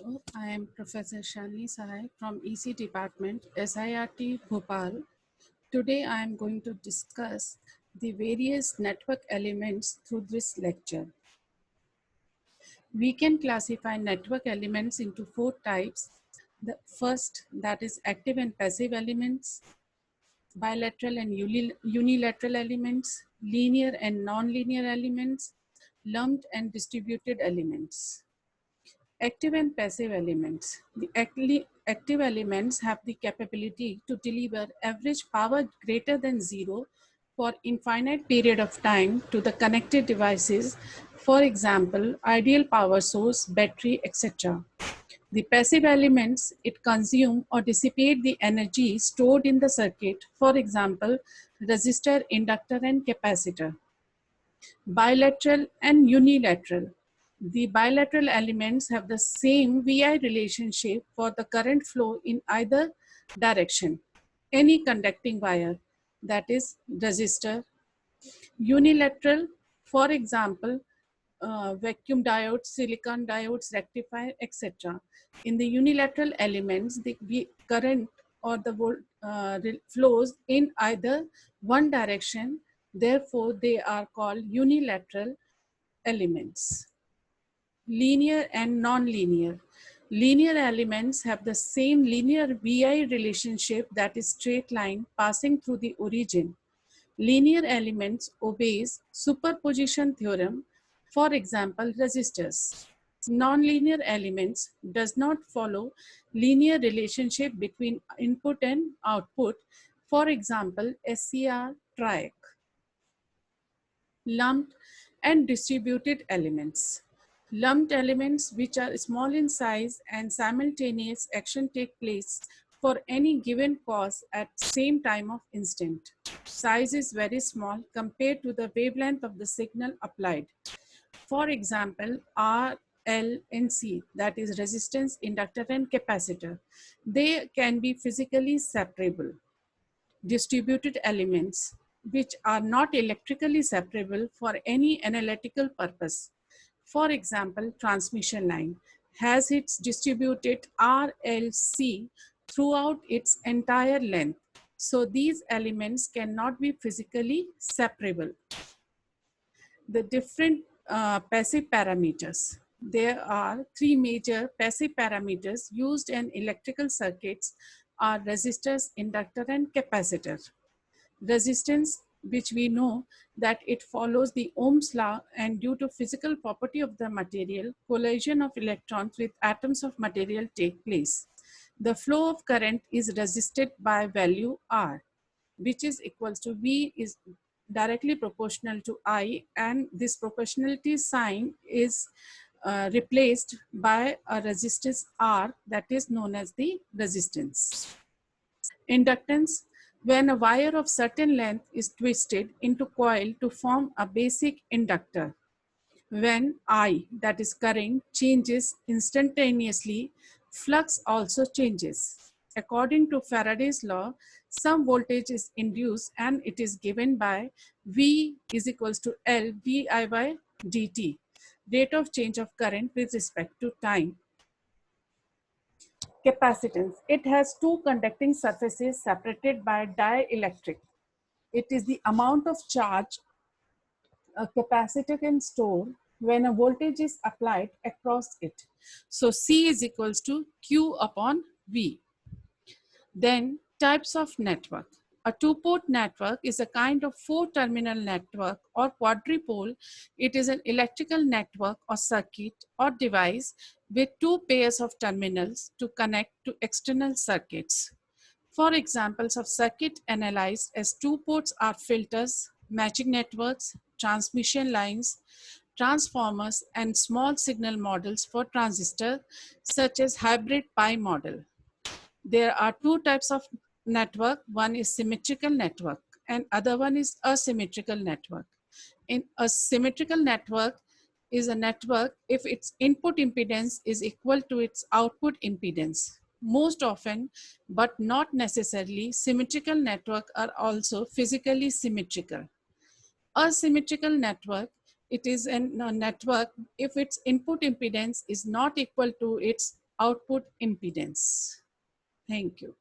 Hello, I am Professor Shalini Sahai from EC Department, SIRT Bhopal. Today I am going to discuss the various network elements through this lecture. We can classify network elements into four types. The first, that is active and passive elements, bilateral and unilateral elements, linear and non-linear elements, lumped and distributed elements. Active and passive elements. The active elements have the capability to deliver average power greater than zero for infinite period of time to the connected devices, for example, ideal power source, battery, etc. The passive elements, it consume or dissipate the energy stored in the circuit, for example, resistor, inductor, and capacitor. Bilateral and unilateral. The bilateral elements have the same VI relationship for the current flow in either direction. Any conducting wire, that is resistor. Unilateral, for example, vacuum diodes, silicon diodes, rectifier, etc. In the unilateral elements, the current or the flows in either one direction. Therefore, they are called unilateral elements. Linear and non-linear. Linear elements have the same linear VI relationship, that is straight line passing through the origin. Linear elements obeys superposition theorem, for example, resistors. Nonlinear elements does not follow linear relationship between input and output, for example, SCR triac. Lumped and distributed elements. Lumped elements, which are small in size and simultaneous action take place for any given cause at same time of instant. Size is very small compared to the wavelength of the signal applied. For example, R, L, and C, that is resistance, inductor, and capacitor. They can be physically separable. Distributed elements, which are not electrically separable for any analytical purpose. For example, transmission line has its distributed RLC throughout its entire length. So these elements cannot be physically separable. The different passive parameters. There are three major passive parameters used in electrical circuits are resistors, inductor, and capacitor. Resistance, which we know that it follows the Ohm's law, and due to physical property of the material, collision of electrons with atoms of material take place. The flow of current is resisted by value R, which is equals to V is directly proportional to I, and this proportionality sign is replaced by a resistance R, that is known as the resistance. Inductance, when a wire of certain length is twisted into coil to form a basic inductor. When I, that is current, changes instantaneously, flux also changes. According to Faraday's law, some voltage is induced and it is given by V is equals to L di by dt, rate of change of current with respect to time. Capacitance. It has two conducting surfaces separated by dielectric. It is the amount of charge a capacitor can store when a voltage is applied across it. So C is equals to Q upon V. Then types of network. A two-port network is a kind of four-terminal network or quadrupole. It is an electrical network or circuit or device with two pairs of terminals to connect to external circuits. For examples of circuit analyzed as two ports are filters, matching networks, transmission lines, transformers, and small signal models for transistor, such as hybrid pi model. There are two types of network. One is symmetrical network and other one is asymmetrical network. In a symmetrical network is a network if its input impedance is equal to its output impedance. Most often, but not necessarily, symmetrical networks are also physically symmetrical. A symmetrical network, it is a network if its input impedance is not equal to its output impedance. Thank you.